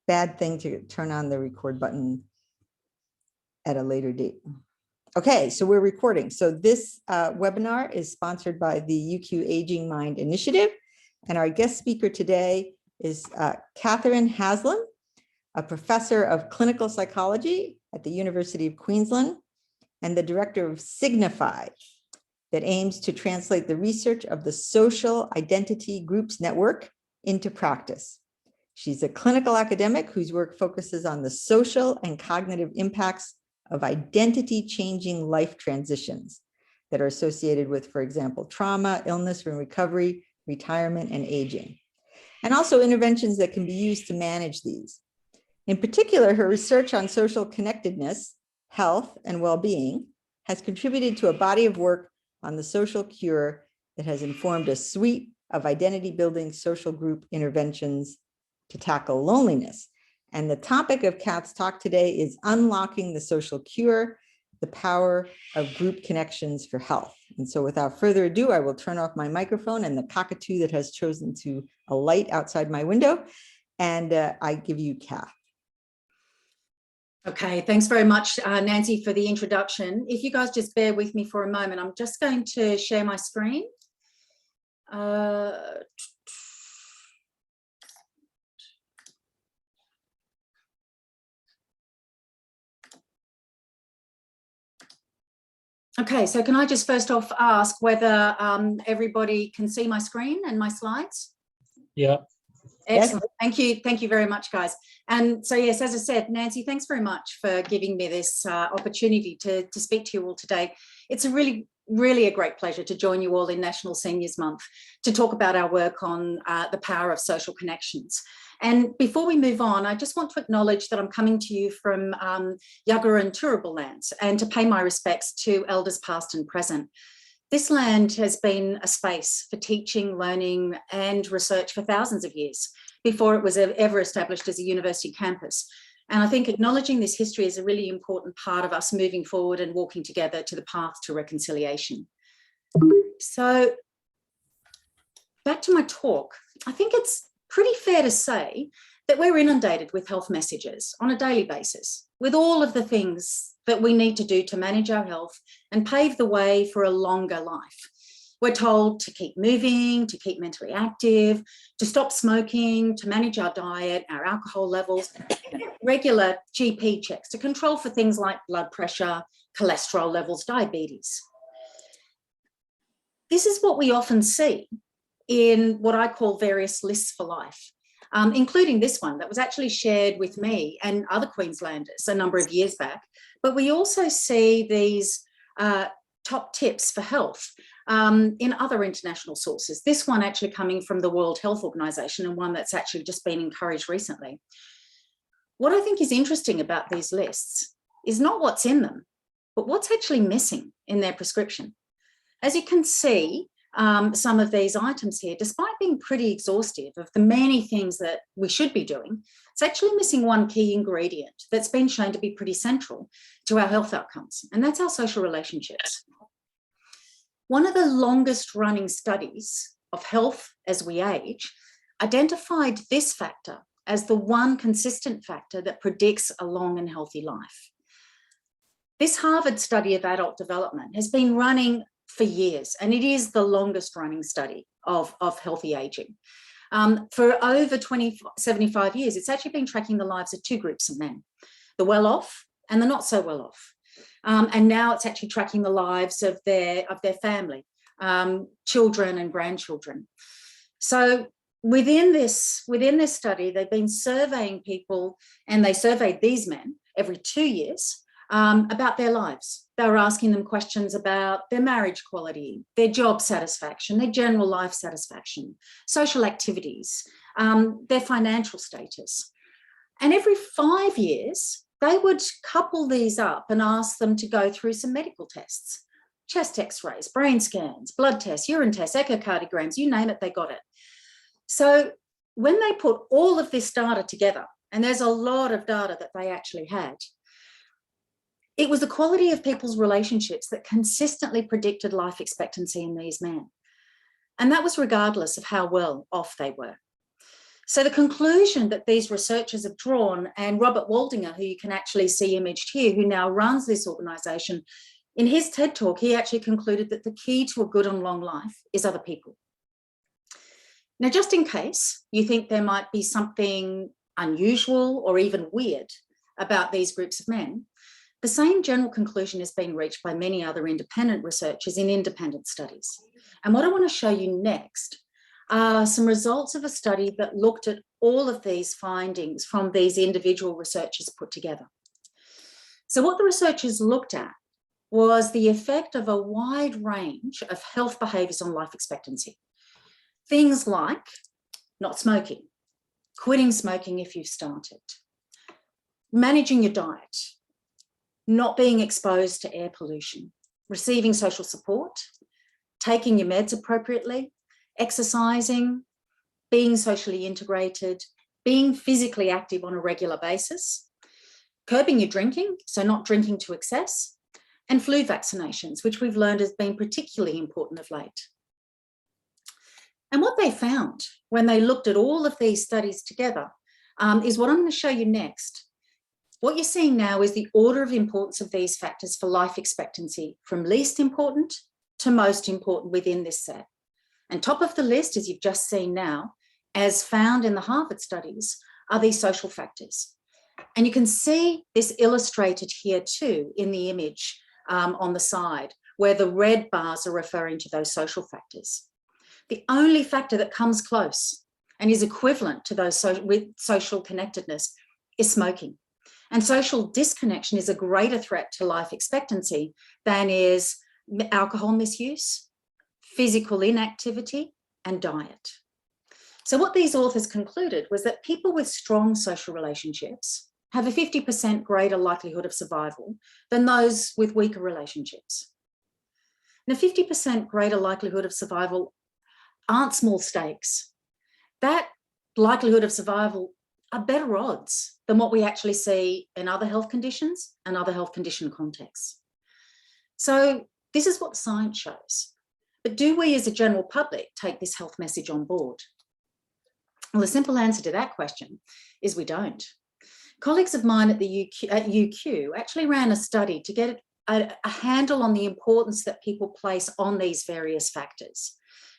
bad thing to turn on the record button at a later date. Okay, so we're recording. So this webinar is sponsored by the UQ Aging Mind Initiative. And our guest speaker today is Catherine Haslam, a professor of clinical psychology at the University of Queensland and the director of Signify, that aims to translate the research of the Social Identity Groups Network into practice. She's a clinical academic whose work focuses on the social and cognitive impacts of identity-changing life transitions that are associated with, for example, trauma, illness and recovery, retirement, and aging, and also interventions that can be used to manage these. In particular, her research on social connectedness, health, and well-being has contributed to a body of work on the social cure that has informed a suite of identity-building social group interventions to tackle loneliness. And the topic of Kat's talk today is unlocking the social cure, the power of group connections for health. And so without further ado, I will turn off my microphone and the cockatoo that has chosen to alight outside my window. And I give you Kath. Okay, thanks very much, Nancy, for the introduction. If you guys just bear with me for a moment, I'm just going to share my screen. Okay, so can I just first off ask whether everybody can see my screen and my slides? Yeah. Excellent. Thank you very much, guys. And so, yes, as I said, Nancy, thanks very much for giving me this opportunity to speak to you all today. It's a really a great pleasure to join you all in National Seniors Month to talk about our work on the power of social connections. And before we move on, I just want to acknowledge that I'm coming to you from Yagara and Turrbal lands and to pay my respects to elders past and present. This land has been a space for teaching, learning and research for thousands of years before it was ever established as a university campus. And I think acknowledging this history is a really important part of us moving forward and walking together to the path to reconciliation. So back to my talk, I think it's pretty fair to say that we're inundated with health messages on a daily basis, with all of the things that we need to do to manage our health and pave the way for a longer life. We're told to keep moving, to keep mentally active, to stop smoking, to manage our diet, our alcohol levels, regular GP checks to control for things like blood pressure, cholesterol levels, diabetes. This is what we often see in what I call various lists for life, including this one that was actually shared with me and other Queenslanders a number of years back. But we also see these top tips for health in other international sources. This one actually coming from the World Health Organization and one that's actually just been encouraged recently. What I think is interesting about these lists is not what's in them, but what's actually missing in their prescription. As you can see, some of these items here, despite being pretty exhaustive of the many things that we should be doing, it's actually missing one key ingredient that's been shown to be pretty central to our health outcomes, and that's our social relationships. One of the longest running studies of health as we age identified this factor as the one consistent factor that predicts a long and healthy life. This Harvard study of adult development has been running for years, and it is the longest running study of healthy aging. For over 75 years, it's actually been tracking the lives of two groups of men, the well-off and the not so well-off. And now it's actually tracking the lives of their family, children and grandchildren. So within this study, they've been surveying people, and they surveyed these men every 2 years about their lives. They were asking them questions about their marriage quality, their job satisfaction, their general life satisfaction, social activities, their financial status. And every 5 years, they would couple these up and ask them to go through some medical tests, chest x-rays, brain scans, blood tests, urine tests, echocardiograms, you name it, they got it. So when they put all of this data together, and there's a lot of data that they actually had, it was the quality of people's relationships that consistently predicted life expectancy in these men. And that was regardless of how well off they were. So the conclusion that these researchers have drawn, and Robert Waldinger, who you can actually see imaged here, who now runs this organisation, in his TED talk, he actually concluded that the key to a good and long life is other people. Now, just in case you think there might be something unusual or even weird about these groups of men, the same general conclusion has been reached by many other independent researchers in independent studies. And what I want to show you next are some results of a study that looked at all of these findings from these individual researchers put together. So what the researchers looked at was the effect of a wide range of health behaviours on life expectancy. Things like not smoking, quitting smoking if you've started, managing your diet, not being exposed to air pollution, receiving social support, taking your meds appropriately, exercising, being socially integrated, being physically active on a regular basis, curbing your drinking, so not drinking to excess, and flu vaccinations, which we've learned has been particularly important of late. And what they found when they looked at all of these studies together is what I'm going to show you next. What you're seeing now is the order of importance of these factors for life expectancy, from least important to most important within this set. And top of the list, as you've just seen now, as found in the Harvard studies, are these social factors. And you can see this illustrated here too in the image on the side, where the red bars are referring to those social factors. The only factor that comes close and is equivalent to those with social connectedness is smoking. And social disconnection is a greater threat to life expectancy than is alcohol misuse, physical inactivity, and diet. So what these authors concluded was that people with strong social relationships have a 50% greater likelihood of survival than those with weaker relationships. Now, 50% greater likelihood of survival aren't small stakes. That likelihood of survival are better odds than what we actually see in other health conditions and other health condition contexts. So this is what science shows. But do we as a general public take this health message on board? Well, the simple answer to that question is we don't. Colleagues of mine at UQ actually ran a study to get a handle on the importance that people place on these various factors.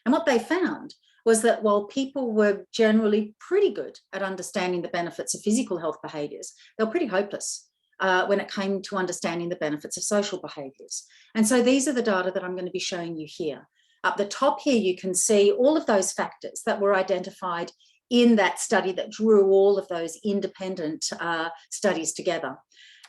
And what they found was that while people were generally pretty good at understanding the benefits of physical health behaviours, they were pretty hopeless when it came to understanding the benefits of social behaviours. And so these are the data that I'm going to be showing you here. Up the top here, you can see all of those factors that were identified in that study that drew all of those independent studies together.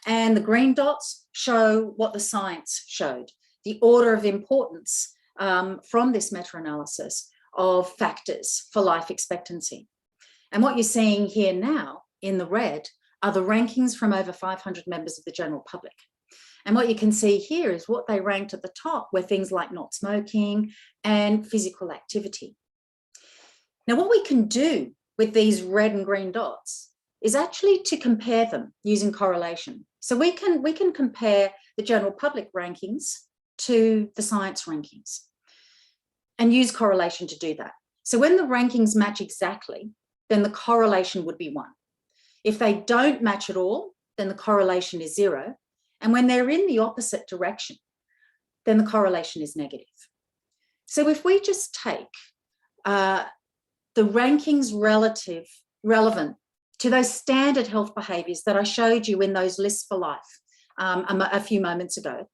And the green dots show what the science showed, the order of importance from this meta-analysis of factors for life expectancy. And what you're seeing here now in the red are the rankings from over 500 members of the general public. And what you can see here is what they ranked at the top were things like not smoking and physical activity. Now, what we can do with these red and green dots is actually to compare them using correlation. So we can compare the general public rankings to the science rankings and use correlation to do that. So when the rankings match exactly, then the correlation would be 1. If they don't match at all, then the correlation is 0. And when they're in the opposite direction, then the correlation is negative. So if we just take the rankings relevant to those standard health behaviours that I showed you in those lists for life a few moments ago,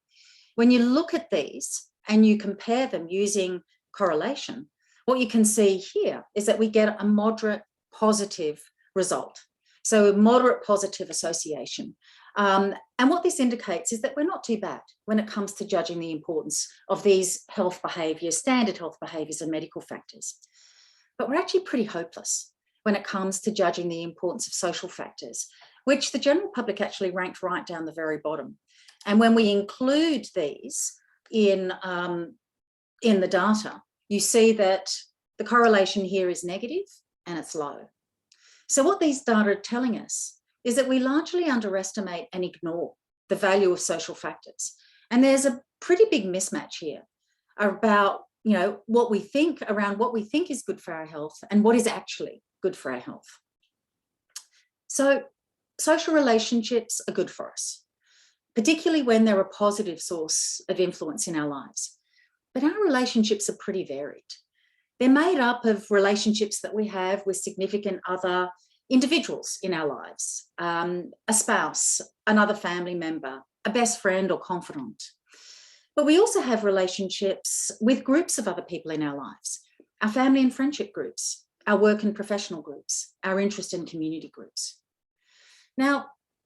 when you look at these and you compare them using correlation, what you can see here is that we get a moderate positive result. So a moderate positive association. And what this indicates is that we're not too bad when it comes to judging the importance of these health behaviours, standard health behaviours and medical factors. But we're actually pretty hopeless when it comes to judging the importance of social factors, which the general public actually ranked right down the very bottom. And when we include these in the data, you see that the correlation here is negative and it's low. So what these data are telling us is that we largely underestimate and ignore the value of social factors. And there's a pretty big mismatch here about what we think is good for our health and what is actually good for our health. So social relationships are good for us, particularly when they're a positive source of influence in our lives. But our relationships are pretty varied. They're made up of relationships that we have with significant other individuals in our lives, a spouse, another family member, a best friend or confidant. But we also have relationships with groups of other people in our lives, our family and friendship groups, our work and professional groups, our interest and community groups. Now,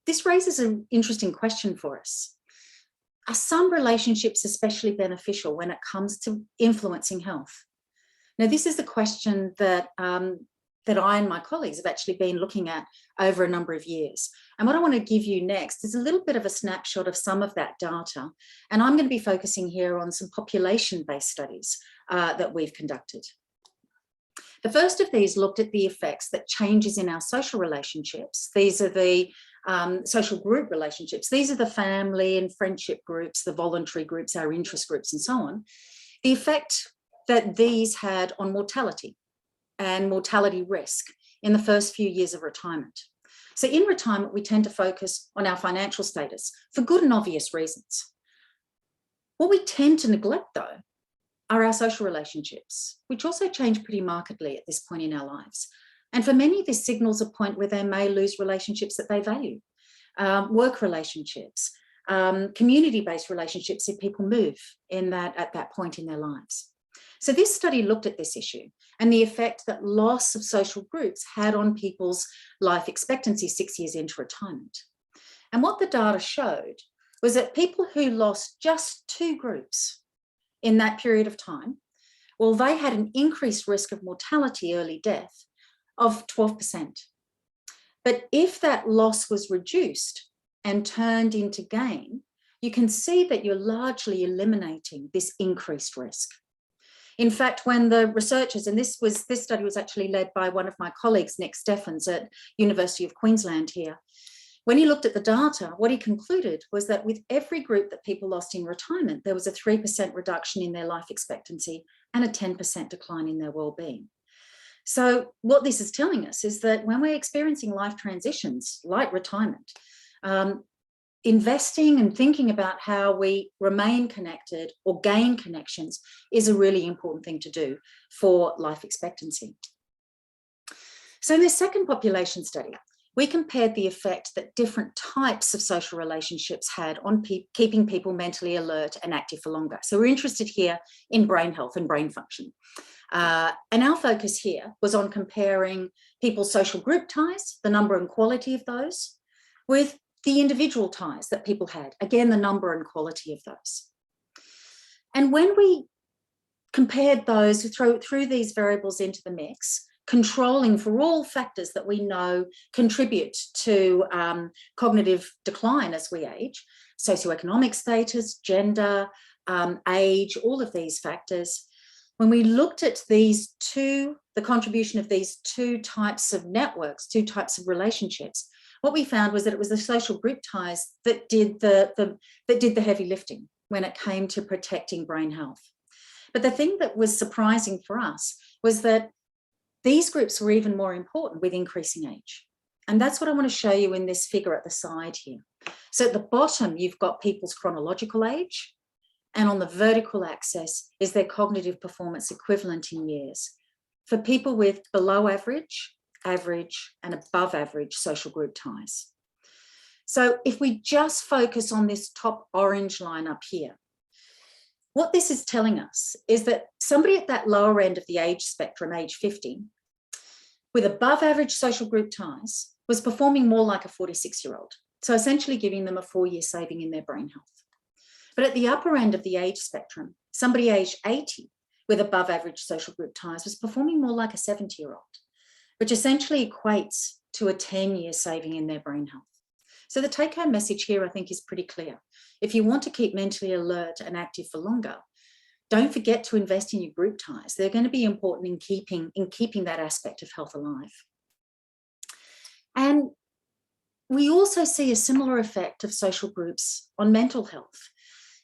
this raises an interesting question for us. Are some relationships especially beneficial when it comes to influencing health? Now, this is the question that I and my colleagues have actually been looking at over a number of years. And what I want to give you next is a little bit of a snapshot of some of that data. And I'm going to be focusing here on some population-based studies that we've conducted. The first of these looked at the effects that changes in our social relationships. These are the social group relationships. These are the family and friendship groups, the voluntary groups, our interest groups, and so on. The effect that these had on mortality and mortality risk in the first few years of retirement. So in retirement, we tend to focus on our financial status for good and obvious reasons. What we tend to neglect, though, are our social relationships, which also change pretty markedly at this point in our lives. And for many, this signals a point where they may lose relationships that they value, work relationships, community-based relationships if people move at that point in their lives. So this study looked at this issue and the effect that loss of social groups had on people's life expectancy 6 years into retirement. And what the data showed was that people who lost just 2 groups in that period of time, well, they had an increased risk of mortality, early death, of 12%. But if that loss was reduced and turned into gain, you can see that you're largely eliminating this increased risk. In fact, when the researchers, and this study was actually led by one of my colleagues, Nick Steffens at University of Queensland here, when he looked at the data, what he concluded was that with every group that people lost in retirement, there was a 3% reduction in their life expectancy and a 10% decline in their well-being. So what this is telling us is that when we're experiencing life transitions like retirement, investing and thinking about how we remain connected or gain connections is a really important thing to do for life expectancy. So in this second population study, we compared the effect that different types of social relationships had on keeping people mentally alert and active for longer. So we're interested here in brain health and brain function. And our focus here was on comparing people's social group ties, the number and quality of those, with the individual ties that people had, again, the number and quality of those. And when we compared those, threw these variables into the mix, controlling for all factors that we know contribute to cognitive decline as we age, socioeconomic status, gender, age, all of these factors. When we looked at the contribution of these 2 types of networks, 2 types of relationships, what we found was that it was the social group ties that did the heavy lifting when it came to protecting brain health. But the thing that was surprising for us was that these groups were even more important with increasing age. And that's what I want to show you in this figure at the side here. So at the bottom, you've got people's chronological age, and on the vertical axis is their cognitive performance equivalent in years for people with below average, average, and above average social group ties. So if we just focus on this top orange line up here, what this is telling us is that somebody at that lower end of the age spectrum, age 50, with above average social group ties, was performing more like a 46-year-old. So essentially giving them a 4-year saving in their brain health. But at the upper end of the age spectrum, somebody aged 80 with above average social group ties was performing more like a 70-year-old, which essentially equates to a 10-year saving in their brain health. So the take-home message here, I think, is pretty clear. If you want to keep mentally alert and active for longer, don't forget to invest in your group ties. They're going to be important in keeping that aspect of health alive. And we also see a similar effect of social groups on mental health.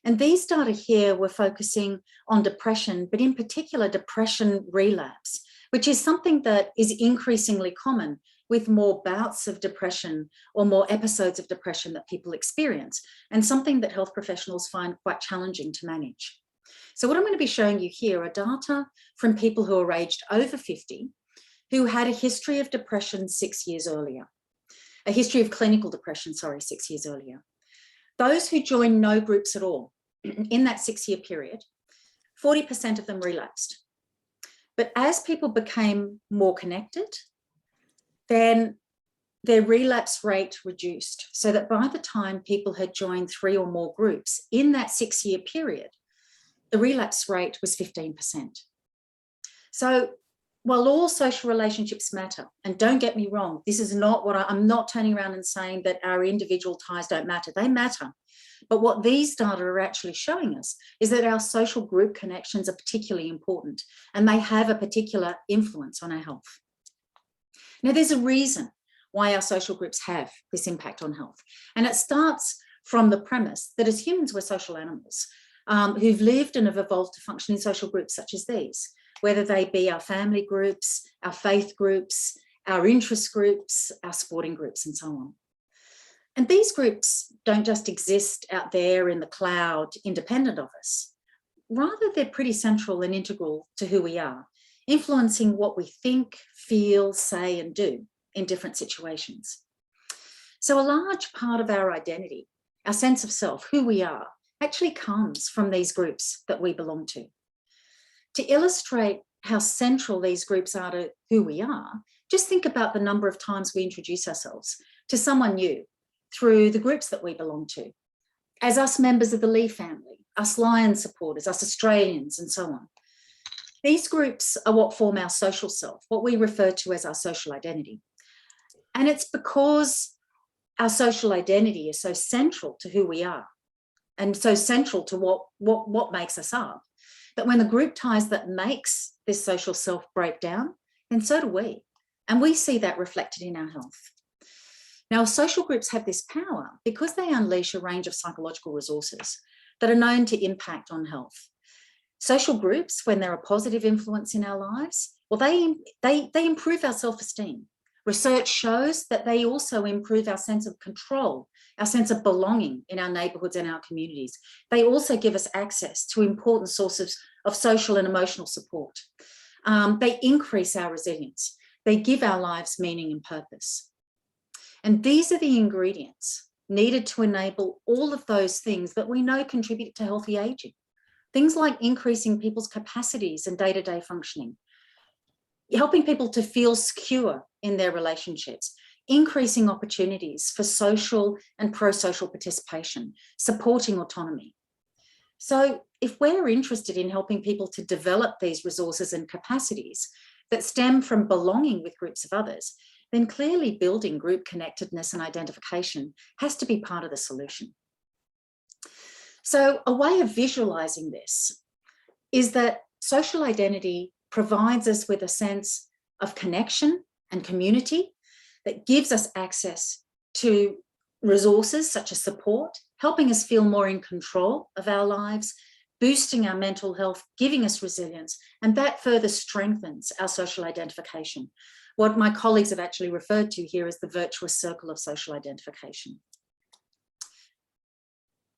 And these data here were focusing on depression, but in particular depression relapse, which is something that is increasingly common with more bouts of depression or more episodes of depression that people experience, and something that health professionals find quite challenging to manage. So what I'm going to be showing you here are data from people who are aged over 50 who had a history of depression 6 years earlier, a history of clinical depression, 6 years earlier. Those who joined no groups at all in that 6-year period, 40% of them relapsed. But as people became more connected, then their relapse rate reduced, so that by the time people had joined 3 or more groups in that 6-year period, the relapse rate was 15%. So while all social relationships matter, and don't get me wrong, this is not what I'm not turning around and saying that our individual ties don't matter, they matter. But what these data are actually showing us is that our social group connections are particularly important, and they have a particular influence on our health. Now, there's a reason why our social groups have this impact on health. And it starts from the premise that as humans, we're social animals who've lived and have evolved to function in social groups such as these, whether they be our family groups, our faith groups, our interest groups, our sporting groups, and so on. And these groups don't just exist out there in the cloud independent of us. Rather, they're pretty central and integral to who we are, influencing what we think, feel, say, and do in different situations. So a large part of our identity, our sense of self, who we are, actually comes from these groups that we belong to. To illustrate how central these groups are to who we are, just think about the number of times we introduce ourselves to someone new through the groups that we belong to, as us members of the Lee family, us Lions supporters, us Australians, and so on. These groups are what form our social self, what we refer to as our social identity. And it's because our social identity is so central to who we are and so central to what makes us up, that when the group ties that makes this social self break down, then so do we. And we see that reflected in our health. Now, social groups have this power because they unleash a range of psychological resources that are known to impact on health. Social groups, when they're a positive influence in our lives, well, they improve our self-esteem. Research shows that they also improve our sense of control, our sense of belonging in our neighbourhoods and our communities. They also give us access to important sources of social and emotional support. They increase our resilience. They give our lives meaning and purpose. And these are the ingredients needed to enable all of those things that we know contribute to healthy ageing. Things like increasing people's capacities and day-to-day functioning, helping people to feel secure in their relationships, increasing opportunities for social and pro-social participation, supporting autonomy. So if we're interested in helping people to develop these resources and capacities that stem from belonging with groups of others, then clearly building group connectedness and identification has to be part of the solution. So a way of visualizing this is that social identity provides us with a sense of connection and community that gives us access to resources such as support, helping us feel more in control of our lives, boosting our mental health, giving us resilience, and that further strengthens our social identification. What my colleagues have actually referred to here as the virtuous circle of social identification.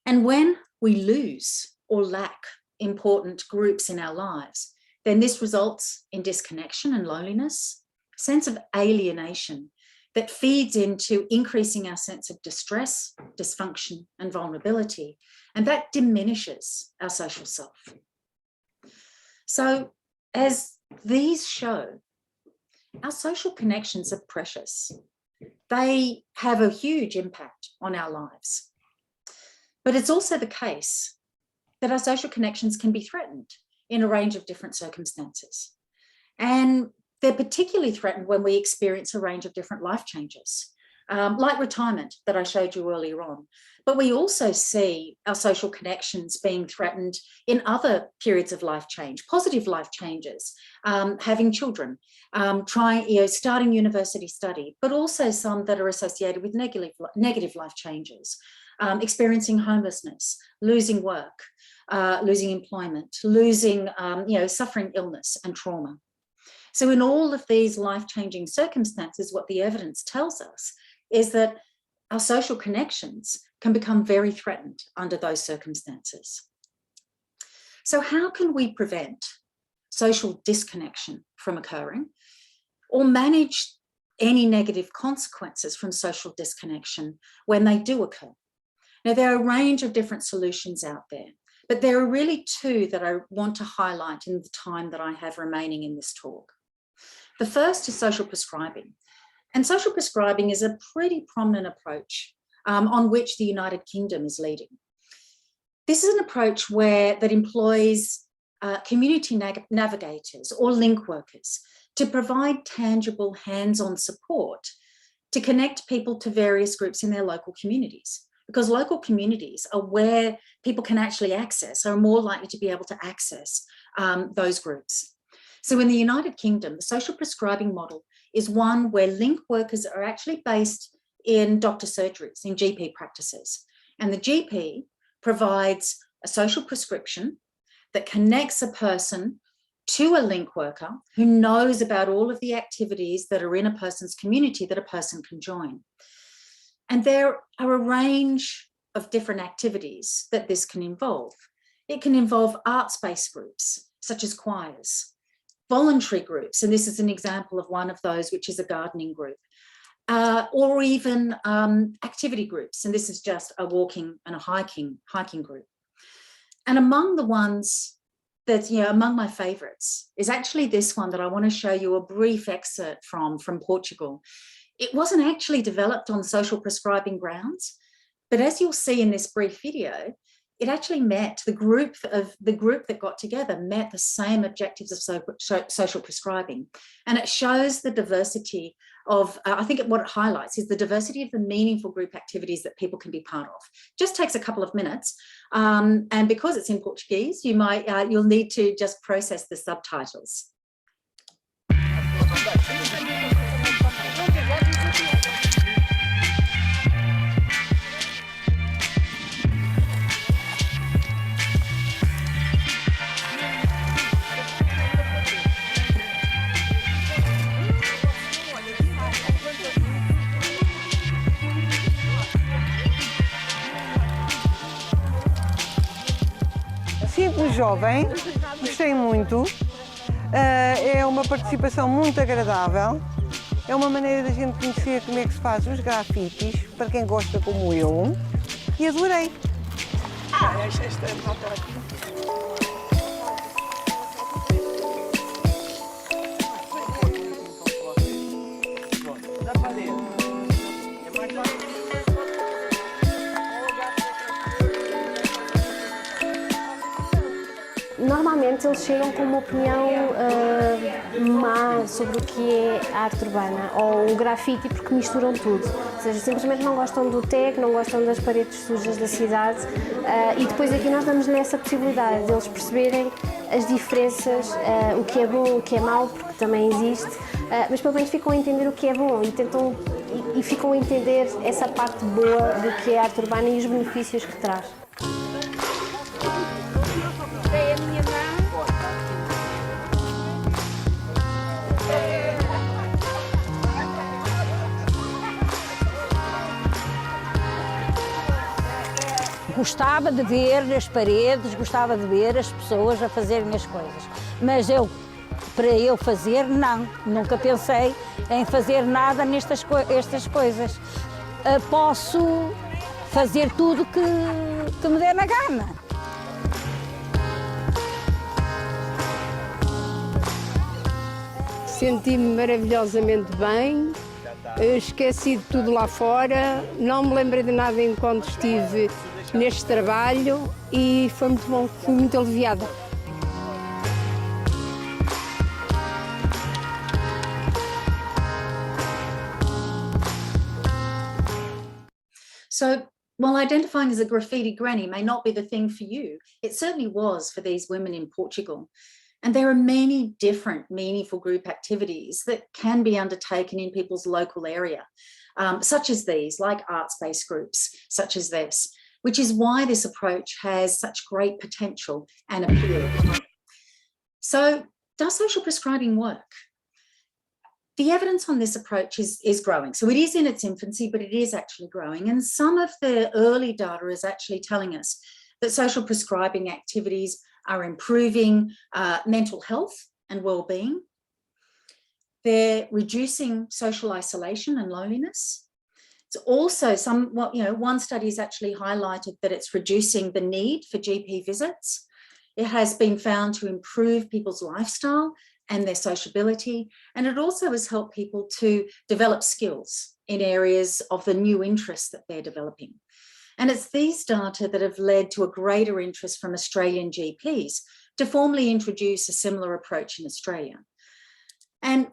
And when we lose or lack important groups in our lives, then this results in disconnection and loneliness, a sense of alienation that feeds into increasing our sense of distress, dysfunction, and vulnerability, and that diminishes our social self. So as these show, our social connections are precious. They have a huge impact on our lives. But it's also the case that our social connections can be threatened in a range of different circumstances. And they're particularly threatened when we experience a range of different life changes, like retirement that I showed you earlier on. But we also see our social connections being threatened in other periods of life change, positive life changes, having children, starting university study, but also some that are associated with negative life changes, experiencing homelessness, losing work, losing employment, losing, suffering illness and trauma. So in all of these life-changing circumstances, what the evidence tells us is that our social connections can become very threatened under those circumstances. So how can we prevent social disconnection from occurring or manage any negative consequences from social disconnection when they do occur? Now, there are a range of different solutions out there, but there are really two that I want to highlight in the time that I have remaining in this talk. The first is social prescribing. And social prescribing is a pretty prominent approach on which the United Kingdom is leading. This is an approach that employs community navigators or link workers to provide tangible hands-on support to connect people to various groups in their local communities, because local communities are where people can actually are more likely to be able to access those groups. So in the United Kingdom, the social prescribing model is one where link workers are actually based in doctor surgeries, in GP practices. And the GP provides a social prescription that connects a person to a link worker who knows about all of the activities that are in a person's community that a person can join. And there are a range of different activities that this can involve. It can involve arts-based groups, such as choirs, voluntary groups, and this is an example of one of those, which is a gardening group, or even activity groups, and this is just a walking and a hiking group. And among the ones that, among my favourites is actually this one that I want to show you a brief excerpt from Portugal. It wasn't actually developed on social prescribing grounds, but as you'll see in this brief video, it actually met the group that got together met the same objectives of social prescribing. And it shows the diversity of, I think what it highlights is the diversity of the meaningful group activities that people can be part of. Just takes a couple of minutes. And because it's in Portuguese, you'll need to just process the subtitles. Simples Jovem, gostei muito, é uma participação muito agradável, é uma maneira da gente conhecer como é que se faz os grafites, para quem gosta como eu, e adorei. Normalmente eles chegam com uma opinião má sobre o que é a arte urbana ou o grafite porque misturam tudo, ou seja, simplesmente não gostam do tag, não gostam das paredes sujas da cidade e depois aqui nós damos-lhe essa possibilidade de eles perceberem as diferenças, o que é bom, o que é mau, porque também existe, mas pelo menos ficam a entender o que é bom e ficam a entender essa parte boa do que é a arte urbana e os benefícios que traz. Gostava de ver as paredes, gostava de ver as pessoas a fazerem as coisas, mas para eu fazer, não, nunca pensei em fazer nada nestas coisas. Posso fazer tudo que me der na gana. Senti-me maravilhosamente bem, esqueci de tudo lá fora, não me lembrei de nada enquanto estive neste trabalho e foi muito bom, fui muito aliviada. So while identifying as a graffiti granny may not be the thing for you, it certainly was for these women in Portugal. And there are many different meaningful group activities that can be undertaken in people's local area, such as these, like arts-based groups, such as this, which is why this approach has such great potential and appeal. So does social prescribing work? the evidence on this approach is growing. So it is in its infancy, but it is actually growing. And some of the early data is actually telling us that social prescribing activities are improving mental health and well-being. They're reducing social isolation and loneliness. It's also one study has actually highlighted that it's reducing the need for GP visits. It has been found to improve people's lifestyle and their sociability. And it also has helped people to develop skills in areas of the new interests that they're developing. And it's these data that have led to a greater interest from Australian GPs to formally introduce a similar approach in Australia. And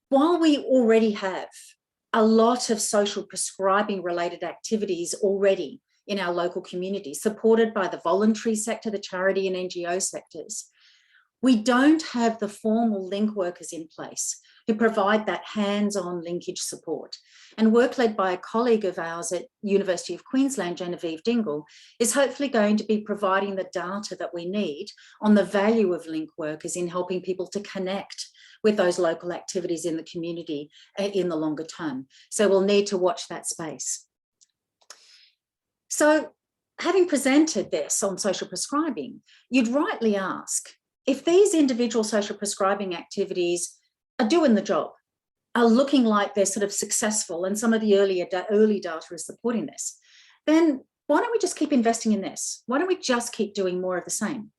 while we already have a lot of social prescribing related activities already in our local communities, supported by the voluntary sector, the charity and NGO sectors, we don't have the formal link workers in place who provide that hands-on linkage support. And work led by a colleague of ours at University of Queensland, Genevieve Dingle, is hopefully going to be providing the data that we need on the value of link workers in helping people to connect with those local activities in the community in the longer term. So we'll need to watch that space. So having presented this on social prescribing, you'd rightly ask, if these individual social prescribing activities are doing the job, are looking like they're sort of successful, and some of the early data is supporting this, then why don't we just keep investing in this? Why don't we just keep doing more of the same?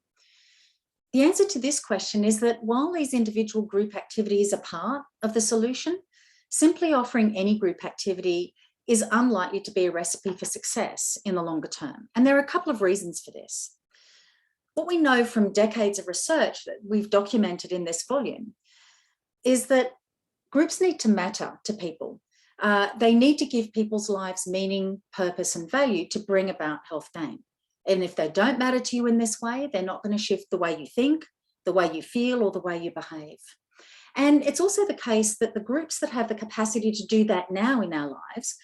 The answer to this question is that while these individual group activities are part of the solution, simply offering any group activity is unlikely to be a recipe for success in the longer term. And there are a couple of reasons for this. What we know from decades of research that we've documented in this volume is that groups need to matter to people. They need to give people's lives meaning, purpose, and value to bring about health gain. And if they don't matter to you in this way, they're not going to shift the way you think, the way you feel, or the way you behave. And it's also the case that the groups that have the capacity to do that now in our lives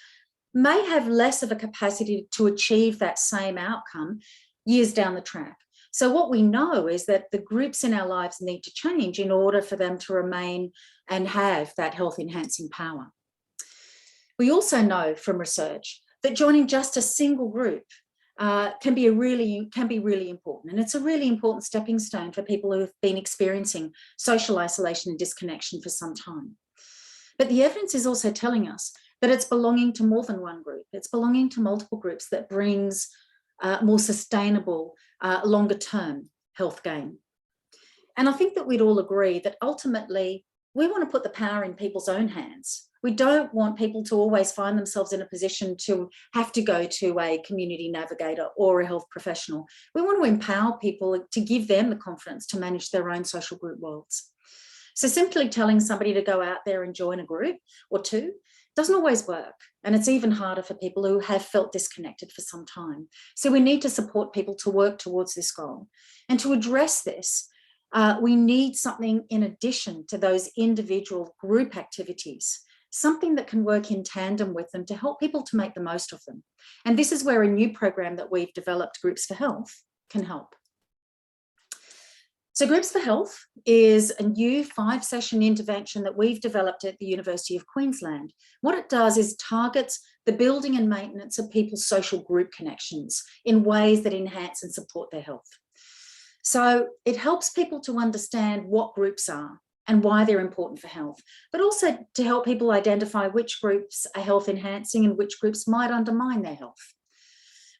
may have less of a capacity to achieve that same outcome years down the track. So what we know is that the groups in our lives need to change in order for them to remain and have that health enhancing power. We also know from research that joining just a single group can be really important. And it's a really important stepping stone for people who have been experiencing social isolation and disconnection for some time. But the evidence is also telling us that it's belonging to more than one group. It's belonging to multiple groups that brings more sustainable, longer term health gain. And I think that we'd all agree that ultimately we want to put the power in people's own hands. We don't want people to always find themselves in a position to have to go to a community navigator or a health professional. We want to empower people to give them the confidence to manage their own social group worlds. So simply telling somebody to go out there and join a group or two doesn't always work. And it's even harder for people who have felt disconnected for some time. So we need to support people to work towards this goal. And to address this, we need something in addition to those individual group activities, something that can work in tandem with them to help people to make the most of them. And this is where a new program that we've developed, Groups for Health, can help. So Groups for Health is a new 5-session intervention that we've developed at the University of Queensland. What it does is targets the building and maintenance of people's social group connections in ways that enhance and support their health. So it helps people to understand what groups are and why they're important for health, but also to help people identify which groups are health enhancing and which groups might undermine their health.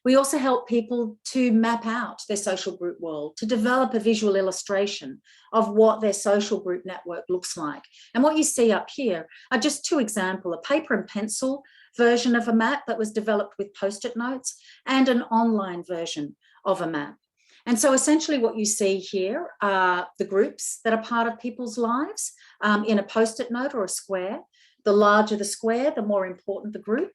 We also help people to map out their social group world, to develop a visual illustration of what their social group network looks like. And what you see up here are just 2 examples, a paper and pencil version of a map that was developed with post-it notes and an online version of a map. And so essentially what you see here are the groups that are part of people's lives in a post-it note or a square. The larger the square, the more important the group.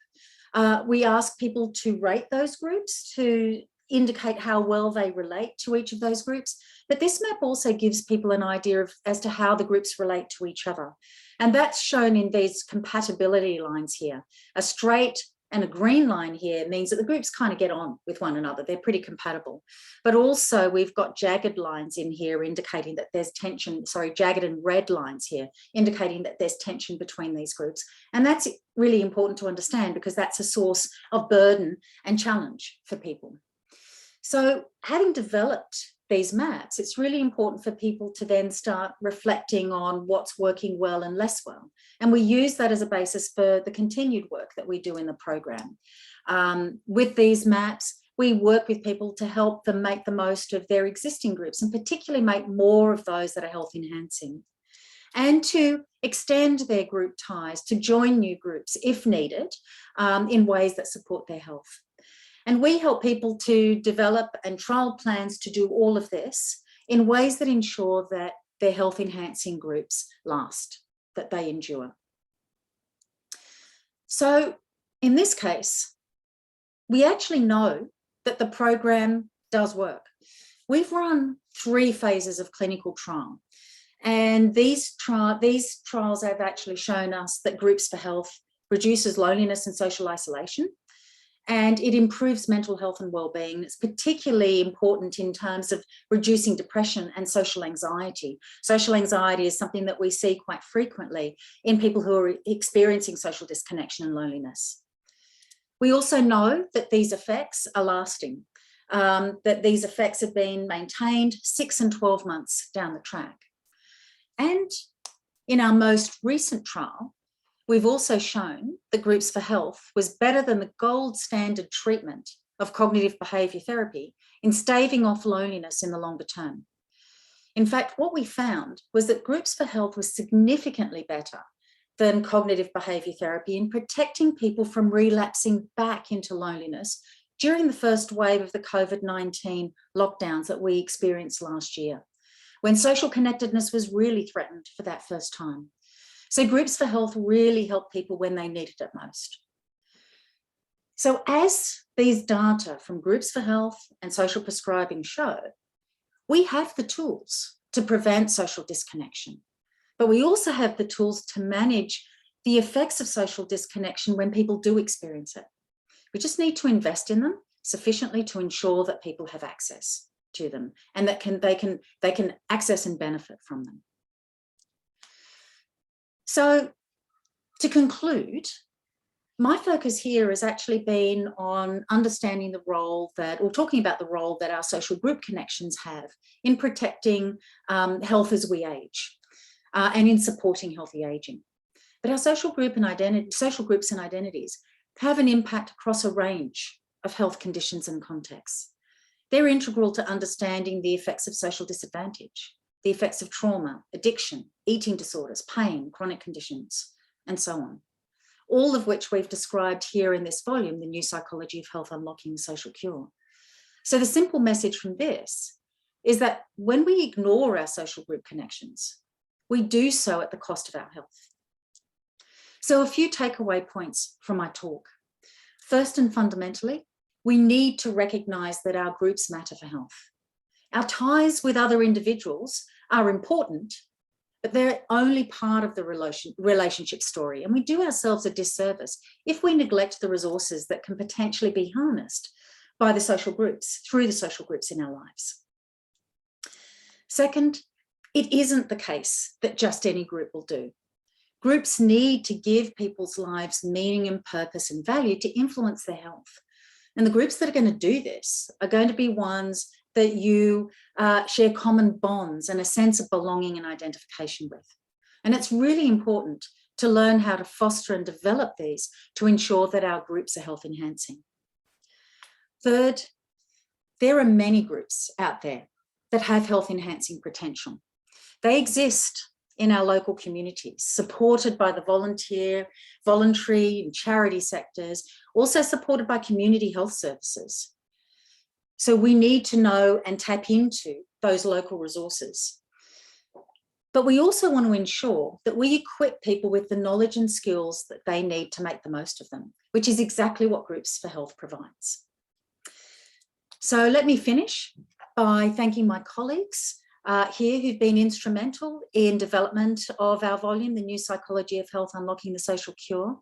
We ask people to rate those groups to indicate how well they relate to each of those groups. But this map also gives people an idea as to how the groups relate to each other. And that's shown in these compatibility lines here, a straight and a green line here means that the groups kind of get on with one another. They're pretty compatible. But also we've got jagged lines in here indicating that there's tension, sorry, jagged and red lines here indicating that there's tension between these groups. And that's really important to understand because that's a source of burden and challenge for people. So having developed these maps, it's really important for people to then start reflecting on what's working well and less well. And we use that as a basis for the continued work that we do in the program. With these maps, we work with people to help them make the most of their existing groups and particularly make more of those that are health enhancing, and to extend their group ties, to join new groups if needed in ways that support their health. And we help people to develop and trial plans to do all of this in ways that ensure that their health enhancing groups last, that they endure. So in this case, we actually know that the program does work. We've run 3 phases of clinical trial, and these trials have actually shown us that Groups for Health reduces loneliness and social isolation, and it improves mental health and well-being. It's particularly important in terms of reducing depression and social anxiety. Social anxiety is something that we see quite frequently in people who are experiencing social disconnection and loneliness. We also know that these effects are lasting, that these effects have been maintained 6 and 12 months down the track. And in our most recent trial, we've also shown that Groups for Health was better than the gold standard treatment of cognitive behaviour therapy in staving off loneliness in the longer term. In fact, what we found was that Groups for Health was significantly better than cognitive behaviour therapy in protecting people from relapsing back into loneliness during the first wave of the COVID-19 lockdowns that we experienced last year, when social connectedness was really threatened for that first time. So Groups for Health really help people when they needed it most. So as these data from Groups for Health and social prescribing show, we have the tools to prevent social disconnection, but we also have the tools to manage the effects of social disconnection when people do experience it. We just need to invest in them sufficiently to ensure that people have access to them and that they can access and benefit from them. So to conclude, my focus here has actually been on understanding the role that, or talking about the role that our social group connections have in protecting health as we age and in supporting healthy aging. But our social groups and identities have an impact across a range of health conditions and contexts. They're integral to understanding the effects of social disadvantage, the effects of trauma, addiction, eating disorders, pain, chronic conditions, and so on. All of which we've described here in this volume, The New Psychology of Health: Unlocking the Social Cure. So the simple message from this is that when we ignore our social group connections, we do so at the cost of our health. So a few takeaway points from my talk. First and fundamentally, we need to recognise that our groups matter for health. Our ties with other individuals are important, but they're only part of the relationship story. And we do ourselves a disservice if we neglect the resources that can potentially be harnessed by the social groups, through the social groups in our lives. Second, it isn't the case that just any group will do. Groups need to give people's lives meaning and purpose and value to influence their health. And the groups that are going to do this are going to be ones that you share common bonds and a sense of belonging and identification with. And it's really important to learn how to foster and develop these to ensure that our groups are health enhancing. Third, there are many groups out there that have health enhancing potential. They exist in our local communities, supported by the voluntary and charity sectors, also supported by community health services. So we need to know and tap into those local resources. But we also want to ensure that we equip people with the knowledge and skills that they need to make the most of them, which is exactly what Groups for Health provides. So let me finish by thanking my colleagues here who've been instrumental in development of our volume, The New Psychology of Health: Unlocking the Social Cure.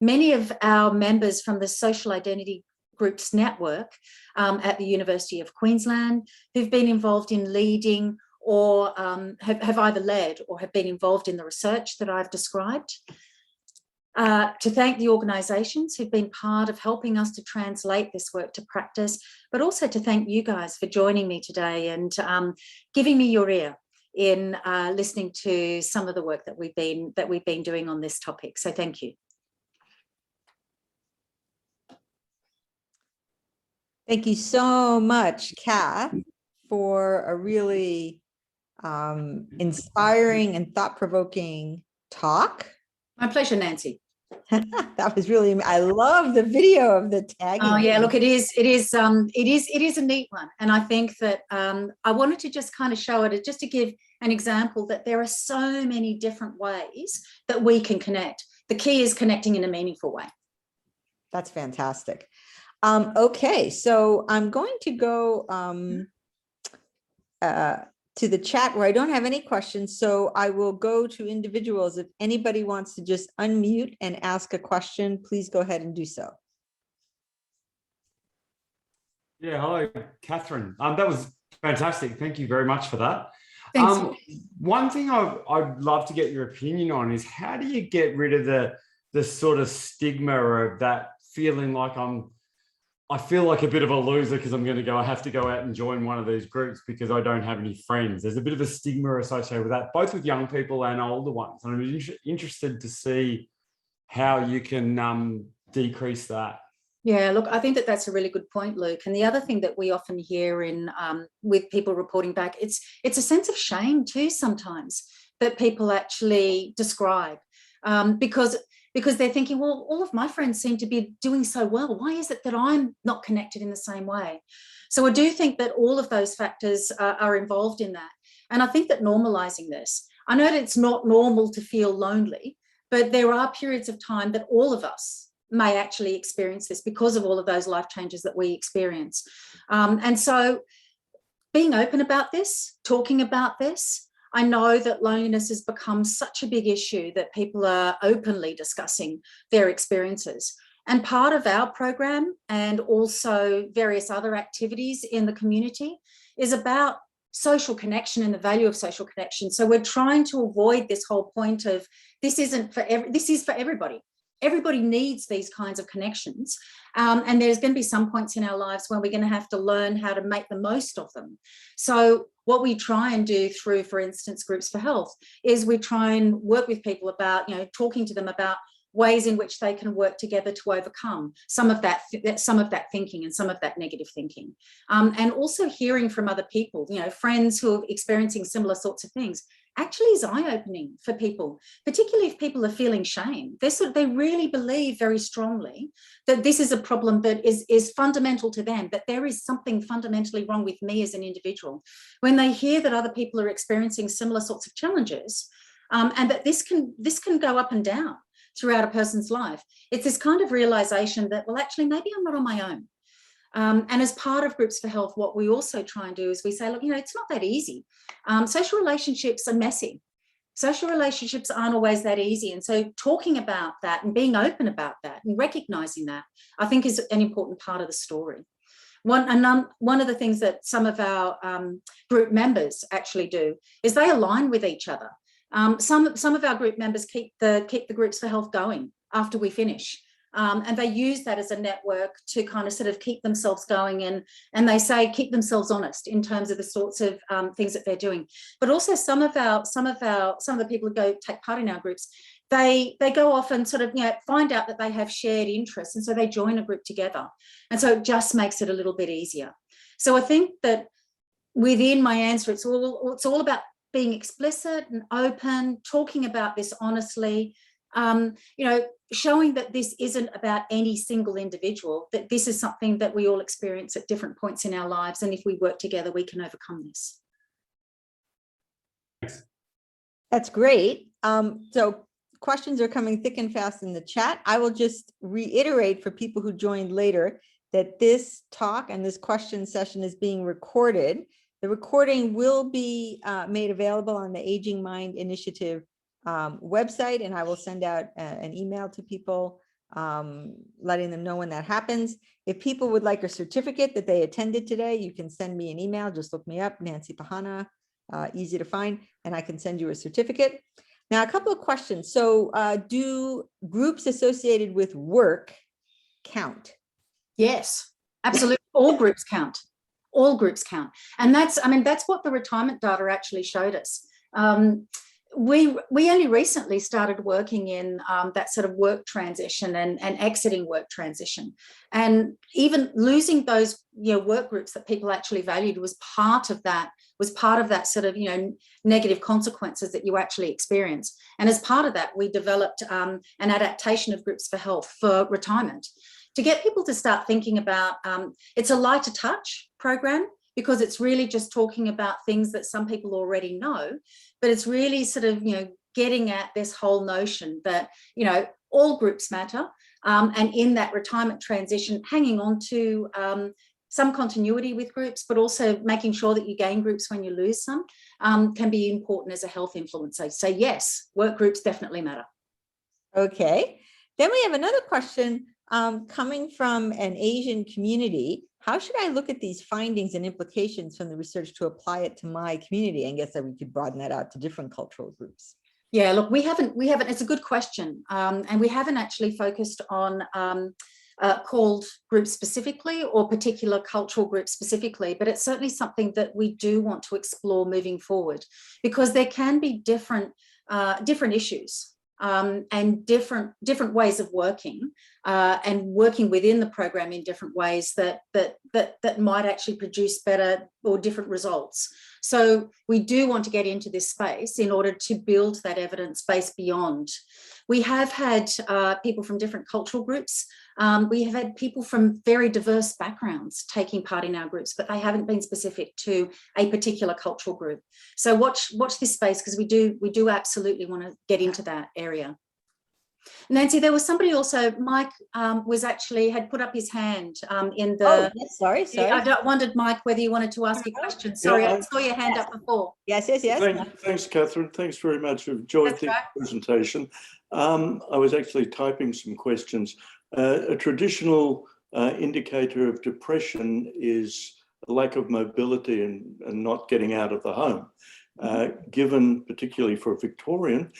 many of our members from the Social Identity Groups Network at the University of Queensland, who've been involved in leading or have either led or have been involved in the research that I've described. To thank the organisations who've been part of helping us to translate this work to practice, but also to thank you guys for joining me today and giving me your ear in listening to some of the work that we've been doing on this topic. So thank you. Thank you so much, Kath, for a really inspiring and thought-provoking talk. My pleasure, Nancy. That was really, I love the video of the tagging. Oh yeah, look, it is a neat one. And I think that I wanted to just kind of show it just to give an example that there are so many different ways that we can connect. The key is connecting in a meaningful way. That's fantastic. Okay, so I'm going to go to the chat where I don't have any questions. So I will go to individuals. If anybody wants to just unmute and ask a question, please go ahead and do so. Yeah, hello, Catherine. That was fantastic. Thank you very much for that. Thanks. One thing I'd love to get your opinion on is how do you get rid of the sort of stigma of that feeling like I feel like a bit of a loser because I have to go out and join one of these groups because I don't have any friends. There's a bit of a stigma associated with that, both with young people and older ones. And I'm interested to see how you can decrease that. Yeah, look, I think that that's a really good point, Luke. And the other thing that we often hear in with people reporting back, it's a sense of shame too sometimes that people actually describe because they're thinking, well, all of my friends seem to be doing so well. Why is it that I'm not connected in the same way? So I do think that all of those factors are involved in that. And I think that normalizing this, I know that it's not normal to feel lonely, but there are periods of time that all of us may actually experience this because of all of those life changes that we experience. And so being open about this, talking about this, I know that loneliness has become such a big issue that people are openly discussing their experiences. And part of our program and also various other activities in the community is about social connection and the value of social connection. So we're trying to avoid this whole point of this is for everybody. Everybody needs these kinds of connections. And there's going to be some points in our lives when we're going to have to learn how to make the most of them. So what we try and do through, for instance, Groups for Health, is we try and work with people about, talking to them about ways in which they can work together to overcome some of that thinking and some of that negative thinking. And also hearing from other people, friends who are experiencing similar sorts of things, actually is eye-opening for people, particularly if people are feeling shame. They really believe very strongly that this is a problem that is fundamental to them, that there is something fundamentally wrong with me as an individual. When they hear that other people are experiencing similar sorts of challenges, and that this can go up and down throughout a person's life, it's this kind of realization that, well, actually, maybe I'm not on my own. And as part of Groups for Health, what we also try and do is we say, look, it's not that easy. Social relationships are messy. Social relationships aren't always that easy. And so talking about that and being open about that and recognizing that, I think, is an important part of the story. One of the things that some of our group members actually do is they align with each other. Some of our group members keep the Groups for Health going after we finish. And they use that as a network to kind of sort of keep themselves going, and they say keep themselves honest in terms of the sorts of things that they're doing. But also some of the people who take part in our groups, they go off and sort of find out that they have shared interests, and so they join a group together, and so it just makes it a little bit easier. So I think that within my answer, it's all about being explicit and open, talking about this honestly. Showing that this isn't about any single individual, that this is something that we all experience at different points in our lives. And if we work together, we can overcome this. That's great. So questions are coming thick and fast in the chat. I will just reiterate for people who joined later that this talk and this question session is being recorded. The recording will be made available on the Aging Mind Initiative website, and I will send out an email to people letting them know when that happens. If people would like a certificate that they attended today, you can send me an email. Just look me up, Nancy Pahana, easy to find, and I can send you a certificate. Now, a couple of questions. So do groups associated with work count? Yes, absolutely. All groups count. All groups count. And that's what the retirement data actually showed us. We only recently started working in that sort of work transition and exiting work transition, and even losing those work groups that people actually valued was part of that sort of negative consequences that you actually experience. And as part of that, we developed an adaptation of groups for health for retirement to get people to start thinking about. It's a lighter touch program, because it's really just talking about things that some people already know, but it's really sort of, getting at this whole notion that, all groups matter. And in that retirement transition, hanging on to some continuity with groups, but also making sure that you gain groups when you lose some, can be important as a health influencer. So yes, work groups definitely matter. Okay. Then we have another question coming from an Asian community. How should I look at these findings and implications from the research to apply it to my community? I guess that we could broaden that out to different cultural groups. Yeah, look, we haven't, it's a good question. And we haven't actually focused on called groups specifically or particular cultural groups specifically, but it's certainly something that we do want to explore moving forward, because there can be different issues and different ways of working and working within the program in different ways that might actually produce better or different results. So we do want to get into this space in order to build that evidence base beyond. We have had people from different cultural groups. We have had people from very diverse backgrounds taking part in our groups, but they haven't been specific to a particular cultural group. So watch this space, because we do absolutely want to get into that area. Nancy, there was somebody also, Mike had put up his hand in the... Oh, yes, sorry. I wondered, Mike, whether you wanted to ask a question. Sorry, Yeah, I saw your hand up before. Yes. Thanks, Catherine. Thanks very much. I've enjoyed the presentation. I was actually typing some questions. A traditional indicator of depression is a lack of mobility and not getting out of the home. Given, particularly for a Victorian,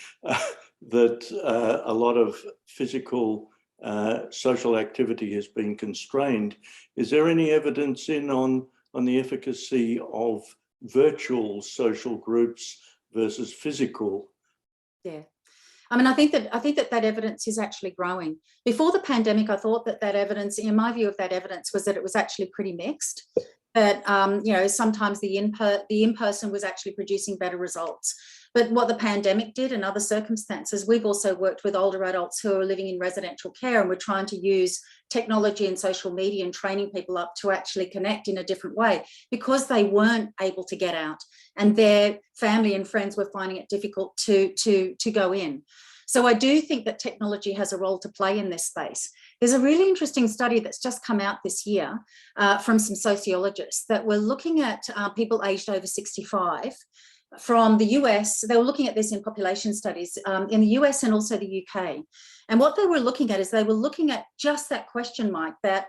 that a lot of physical social activity has been constrained, is there any evidence on the efficacy of virtual social groups versus physical? Yeah. I mean, I think that evidence is actually growing. Before the pandemic, I thought that evidence, in my view of that evidence, was that it was actually pretty mixed. That sometimes the in-person was actually producing better results. But what the pandemic did and other circumstances, we've also worked with older adults who are living in residential care, and we're trying to use technology and social media and training people up to actually connect in a different way, because they weren't able to get out and their family and friends were finding it difficult to go in. So I do think that technology has a role to play in this space. There's a really interesting study that's just come out this year from some sociologists that were looking at people aged over 65 from the US. They were looking at this in population studies in the US and also the UK. And what they were looking at is they were looking at just that question, Mike, that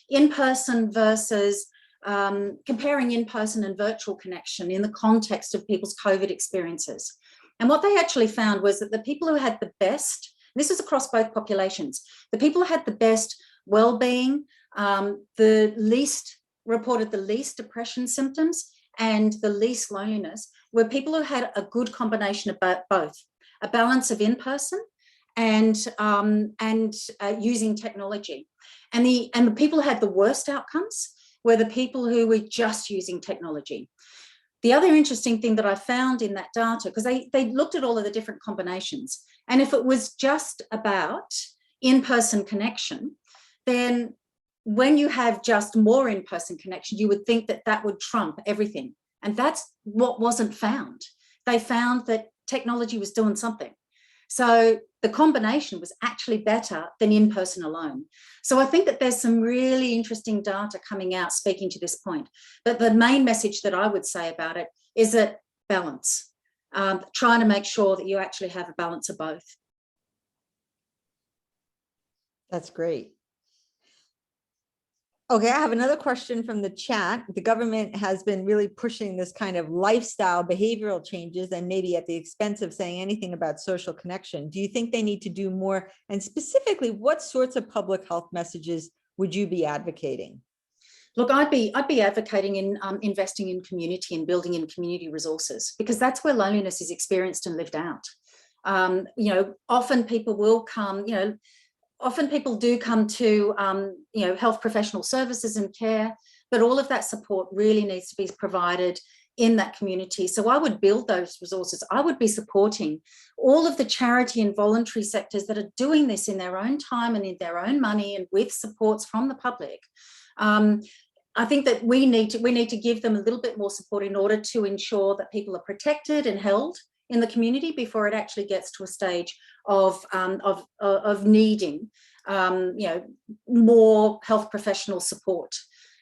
in-person versus comparing in-person and virtual connection in the context of people's COVID experiences. And what they actually found was that the people who had the best, this is across both populations, the people who had the best well-being, reported the least depression symptoms and the least loneliness, were people who had a good combination of both, a balance of in-person and using technology. And the people who had the worst outcomes were the people who were just using technology. The other interesting thing that I found in that data, because they looked at all of the different combinations, and if it was just about in-person connection, then when you have just more in-person connection, you would think that that would trump everything. And that's what wasn't found. They found that technology was doing something. So the combination was actually better than in-person alone. So I think that there's some really interesting data coming out speaking to this point. But the main message that I would say about it is that balance, trying to make sure that you actually have a balance of both. That's great. Okay, I have another question from the chat. The government has been really pushing this kind of lifestyle behavioral changes and maybe at the expense of saying anything about social connection. Do you think they need to do more? And specifically, what sorts of public health messages would you be advocating? Look, I'd be advocating in investing in community and building in community resources, because that's where loneliness is experienced and lived out. You know, often people will come, you know, often people do come to, you know, health professional services and care, but all of that support really needs to be provided in that community. So I would build those resources. I would be supporting all of the charity and voluntary sectors that are doing this in their own time and in their own money and with supports from the public. I think that we need to give them a little bit more support in order to ensure that people are protected and held in the community before it actually gets to a stage of needing, you know, more health professional support.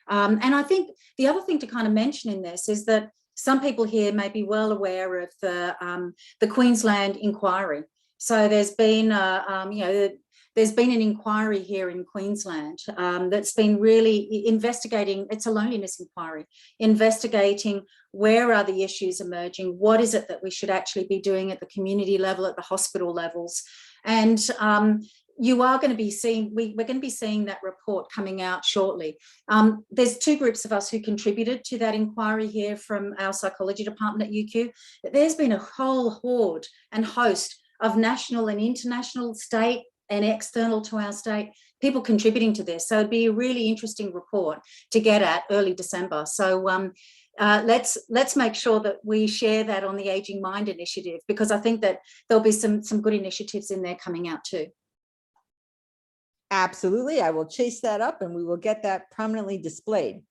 And I think the other thing to kind of mention in this is that some people here may be well aware of the Queensland inquiry. So there's been, you know, there's been an inquiry here in Queensland that's been really investigating, it's a loneliness inquiry, investigating where are the issues emerging, what is it that we should actually be doing at the community level, at the hospital levels. And you are going to be seeing, we're going to be seeing that report coming out shortly. There's two groups of us who contributed to that inquiry here from our psychology department at UQ. There's been a whole horde and host of national and international, state and external to our state, people contributing to this. So it'd be a really interesting report to get at early December. So let's make sure that we share that on the Aging Mind initiative, because I think that there'll be some good initiatives in there coming out too. Absolutely. I will chase that up and we will get that prominently displayed.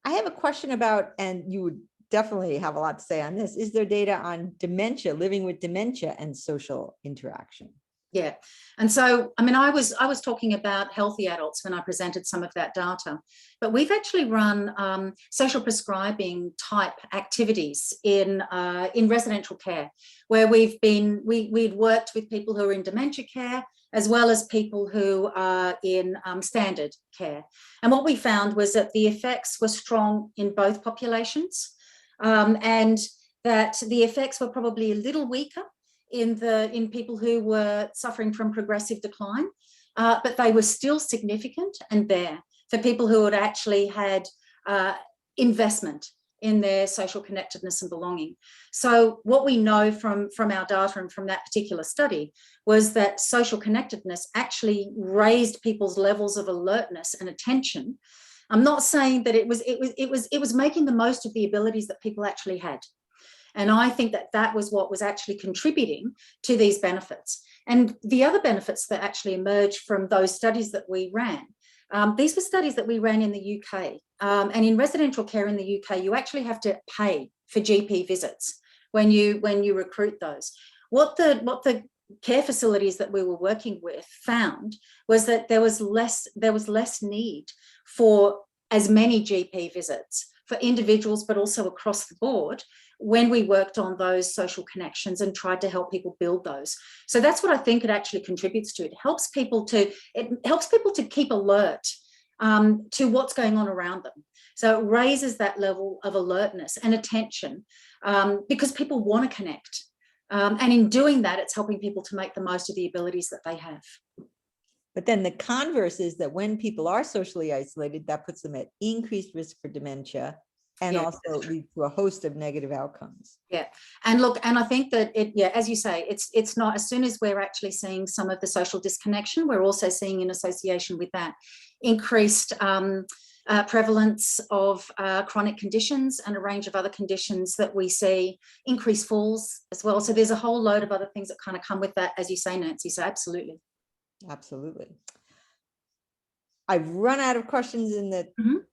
I have a question about, and you would definitely have a lot to say on this, is there data on dementia, living with dementia and social interaction? Yeah, and so, I mean, I was talking about healthy adults when I presented some of that data, but we've actually run social prescribing type activities in residential care, where we'd worked with people who are in dementia care, as well as people who are in standard care. And what we found was that the effects were strong in both populations, and that the effects were probably a little weaker in people who were suffering from progressive decline, but they were still significant and there for people who had actually had investment in their social connectedness and belonging. So what we know from our data and from that particular study was that social connectedness actually raised people's levels of alertness and attention. I'm not saying that it was making the most of the abilities that people actually had. And I think that that was what was actually contributing to these benefits. And the other benefits that actually emerged from those studies that we ran, these were studies that we ran in the UK. And in residential care in the UK, you actually have to pay for GP visits when you recruit those. What the care facilities that we were working with found was that there was less need for as many GP visits for individuals, but also across the board, when we worked on those social connections and tried to help people build those. So that's what I think it actually contributes to. It helps people to keep alert to what's going on around them. So it raises that level of alertness and attention because people want to connect. And in doing that, it's helping people to make the most of the abilities that they have. But then the converse is that when people are socially isolated, that puts them at increased risk for dementia and also leads to a host of negative outcomes. Yeah, and look, and I think that as you say, it's not, as soon as we're actually seeing some of the social disconnection, we're also seeing in association with that increased prevalence of chronic conditions and a range of other conditions that we see, increased falls as well. So there's a whole load of other things that kind of come with that, as you say, Nancy. So absolutely. Absolutely. I've run out of questions in the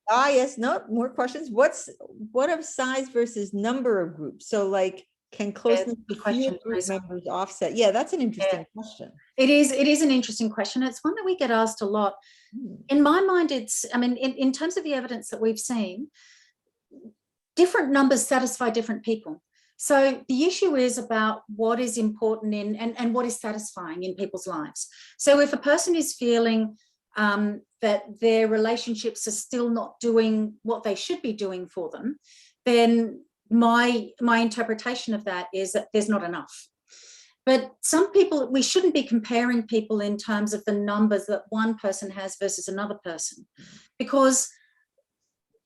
yes, no more questions. What of size versus number of groups? So like, can closeness to fewer group members offset? Yeah, that's an interesting question. It is an interesting question. It's one that we get asked a lot. In my mind, in terms of the evidence that we've seen, different numbers satisfy different people. So the issue is about what is important in and what is satisfying in people's lives. So if a person is feeling that their relationships are still not doing what they should be doing for them, then my interpretation of that is that there's not enough. But some people, we shouldn't be comparing people in terms of the numbers that one person has versus another person, because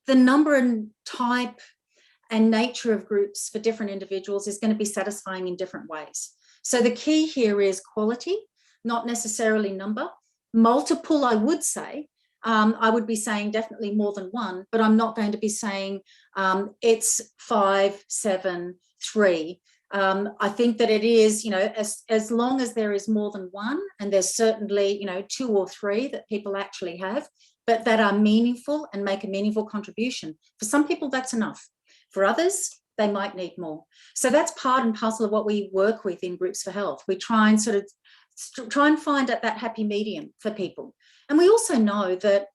the number and type and nature of groups for different individuals is going to be satisfying in different ways. So the key here is quality, not necessarily number. Multiple, I would say. I would be saying definitely more than one, but I'm not going to be saying it's 5, 7, 3. I think that it is, as long as there is more than one, and there's certainly, 2 or 3 that people actually have, but that are meaningful and make a meaningful contribution. For some people, that's enough. For others, they might need more. So that's part and parcel of what we work with in Groups for Health. We try and find that happy medium for people. And we also know that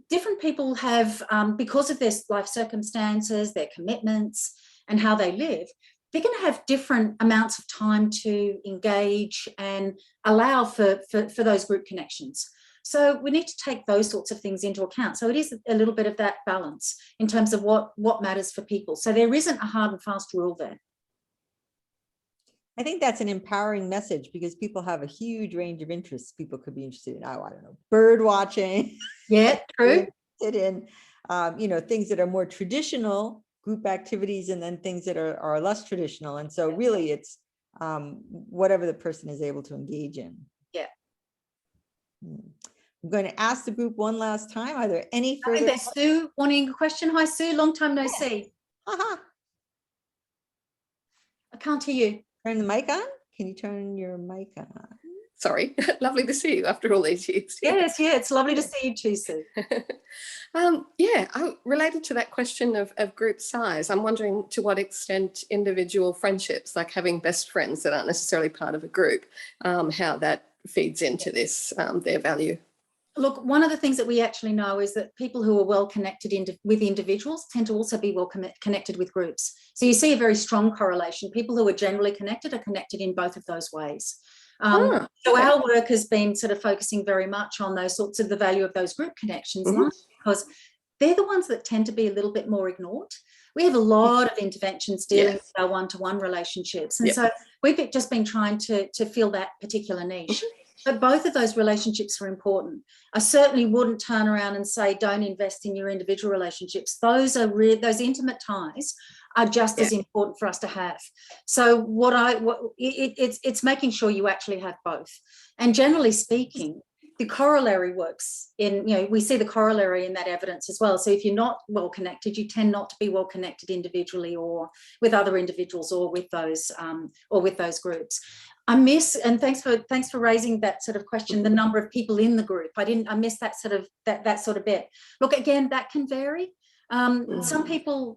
different people have, because of their life circumstances, their commitments, and how they live, they're going to have different amounts of time to engage and allow for those group connections. So we need to take those sorts of things into account. So it is a little bit of that balance in terms of what matters for people. So there isn't a hard and fast rule there. I think that's an empowering message, because people have a huge range of interests. People could be interested in, I don't know, bird watching. Yeah, true. In, things that are more traditional group activities, and then things that are less traditional. And so really it's whatever the person is able to engage in. Yeah. I'm going to ask the group one last time. Are there any further? I think there's Sue wanting a question. Hi, Sue. Long time no see. I can't hear you. Turn the mic on. Can you turn your mic on? Sorry, lovely to see you after all these years. Yes, it's lovely to see you too, Sue. Related to that question of group size, I'm wondering to what extent individual friendships, like having best friends that aren't necessarily part of a group, how that feeds into this, their value. Look, one of the things that we actually know is that people who are well connected with individuals tend to also be well connected with groups. So you see a very strong correlation. People who are generally connected are connected in both of those ways. So our work has been sort of focusing very much on those sorts of the value of those group connections, because they're the ones that tend to be a little bit more ignored. We have a lot of interventions dealing with our one-to-one relationships. And so we've just been trying to fill that particular niche. But both of those relationships are important. I certainly wouldn't turn around and say, don't invest in your individual relationships. Those those intimate ties are just as important for us to have. So it's making sure you actually have both. And generally speaking, the corollary works in, we see the corollary in that evidence as well. So if you're not well connected, you tend not to be well connected individually or with other individuals or with those groups. I miss, and thanks for raising that sort of question, the number of people in the group. I missed that sort of that sort of bit. Look, again, that can vary. Some people,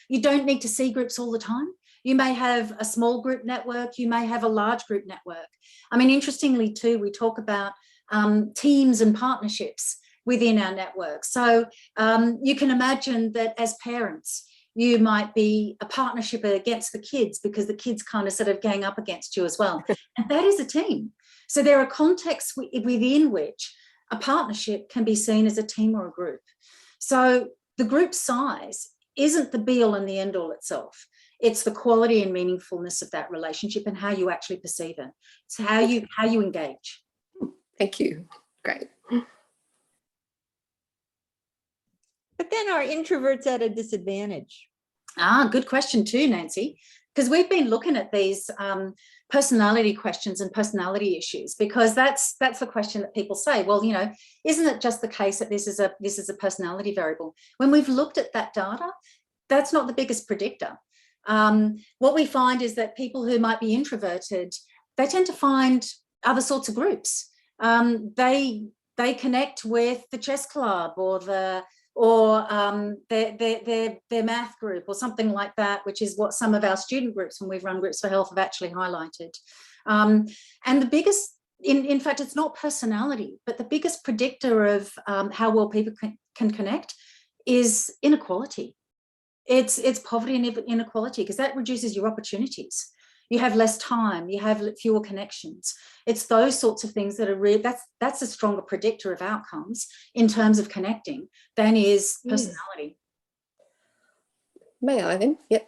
you don't need to see groups all the time. You may have a small group network, you may have a large group network. I mean, interestingly too, we talk about teams and partnerships within our network. So you can imagine that as parents, you might be a partnership against the kids, because the kids kind of sort of gang up against you as well. And that is a team. So there are contexts within which a partnership can be seen as a team or a group. So the group size isn't the be all and the end all itself. It's the quality and meaningfulness of that relationship and how you actually perceive it. It's how you engage. Thank you. Great. But then are introverts at a disadvantage? Good question too, Nancy, because we've been looking at these personality questions and personality issues, because that's the question that people say, well, isn't it just the case that this is a personality variable? When we've looked at that data, that's not the biggest predictor. What we find is that people who might be introverted, they tend to find other sorts of groups. They connect with the chess club or their math group or something like that, which is what some of our student groups, when we've run Groups for Health, have actually highlighted. And the biggest, in fact, it's not personality, but the biggest predictor of how well people can connect is inequality. It's poverty and inequality, because that reduces your opportunities. You have less time, you have fewer connections. It's those sorts of things that are that's a stronger predictor of outcomes in terms of connecting than is personality. May I then? Yeah.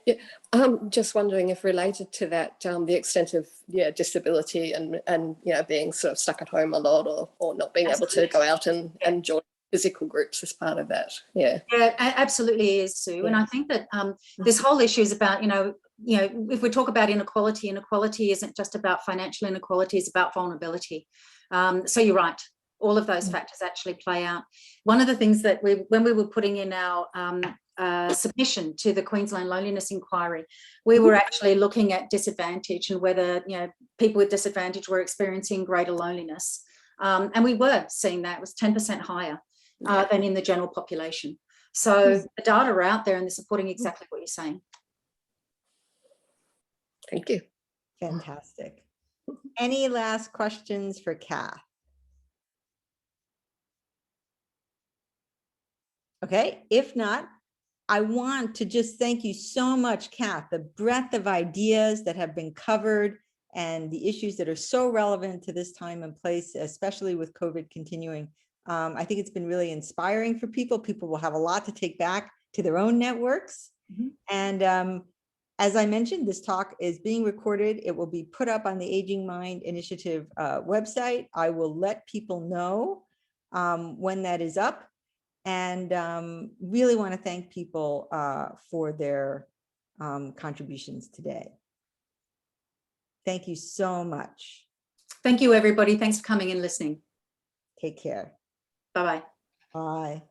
I'm just wondering if related to that, the extent of disability and being sort of stuck at home a lot, or not being able to go out and join physical groups as part of that. Yeah, absolutely is, Sue. And I think that this whole issue is about, if we talk about inequality, inequality isn't just about financial inequality, it's about vulnerability. So you're right. All of those factors actually play out. One of the things that when we were putting in our submission to the Queensland Loneliness Inquiry, we were actually looking at disadvantage and whether people with disadvantage were experiencing greater loneliness, and we were seeing that it was 10% higher than in the general population. So the data are out there and they're supporting exactly what you're saying. Thank you. Fantastic. Any last questions for Kath? Okay, if not, I want to just thank you so much, Kath. The breadth of ideas that have been covered and the issues that are so relevant to this time and place, especially with COVID continuing. I think it's been really inspiring for people. People will have a lot to take back to their own networks. And as I mentioned, this talk is being recorded. It will be put up on the Aging Mind Initiative website. I will let people know when that is up. And really want to thank people for their contributions today. Thank you so much. Thank you, everybody. Thanks for coming and listening. Take care. Bye-bye. Bye.